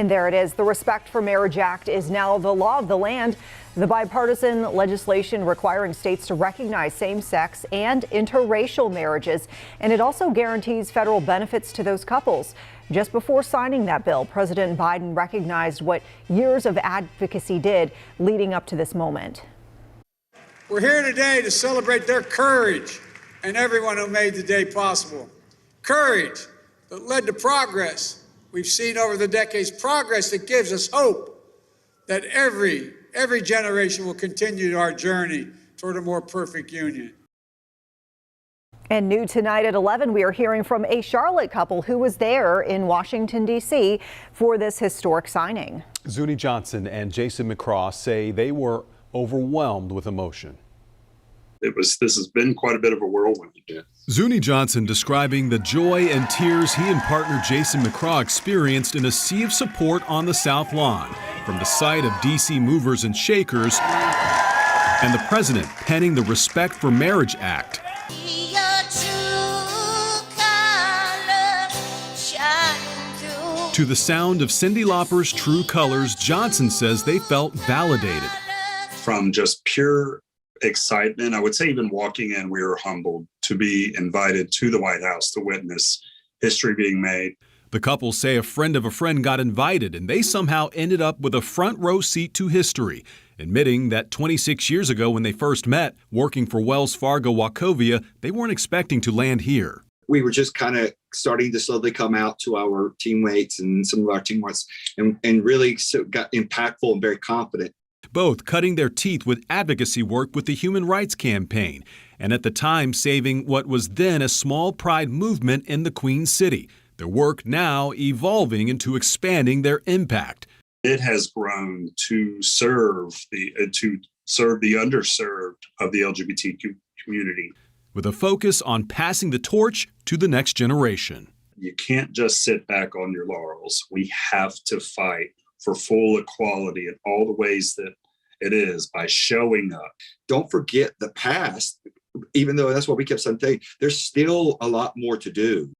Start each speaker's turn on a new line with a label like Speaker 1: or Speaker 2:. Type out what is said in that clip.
Speaker 1: And there it is. The Respect for Marriage Act is now the law of the land. The bipartisan legislation requiring states to recognize same-sex and interracial marriages. And it also guarantees federal benefits to those couples. Just before signing that bill, President Biden recognized what years of advocacy did leading up to this moment.
Speaker 2: We're here today to celebrate their courage and everyone who made the day possible. Courage that led to progress. We've seen over the decades progress that gives us hope that every generation will continue our journey toward a more perfect union.
Speaker 1: And new tonight at 11, we are hearing from a Charlotte couple who was there in Washington, D.C. for this historic signing.
Speaker 3: Zuni Johnson and Jason McCraw say they were overwhelmed with emotion.
Speaker 4: This has been quite a bit of a whirlwind.
Speaker 5: Zuni Johnson describing the joy and tears he and partner Jason McCraw experienced in a sea of support on the South Lawn, from the sight of D.C. movers and shakers and the president penning the Respect for Marriage Act. To the sound of Cyndi Lauper's True Colors, Johnson says they felt validated.
Speaker 4: From just pure excitement, I would say even walking in, we were humbled to be invited to the White House to witness history being made.
Speaker 5: The couple say a friend of a friend got invited and they somehow ended up with a front row seat to history, admitting that 26 years ago when they first met, working for Wells Fargo Wachovia, they weren't expecting to land here.
Speaker 6: We were just kind of starting to slowly come out to our teammates and some of our teammates and really got impactful and very confident.
Speaker 5: Both cutting their teeth with advocacy work with the Human Rights Campaign, and at the time saving what was then a small pride movement in the Queen City. Their work now evolving into expanding their impact.
Speaker 4: It has grown to serve the underserved of the LGBTQ community,
Speaker 5: with a focus on passing the torch to the next generation.
Speaker 4: You can't just sit back on your laurels. We have to fight for full equality in all the ways that it is by showing up.
Speaker 6: Don't forget the past, even though that's what we kept saying, there's still a lot more to do.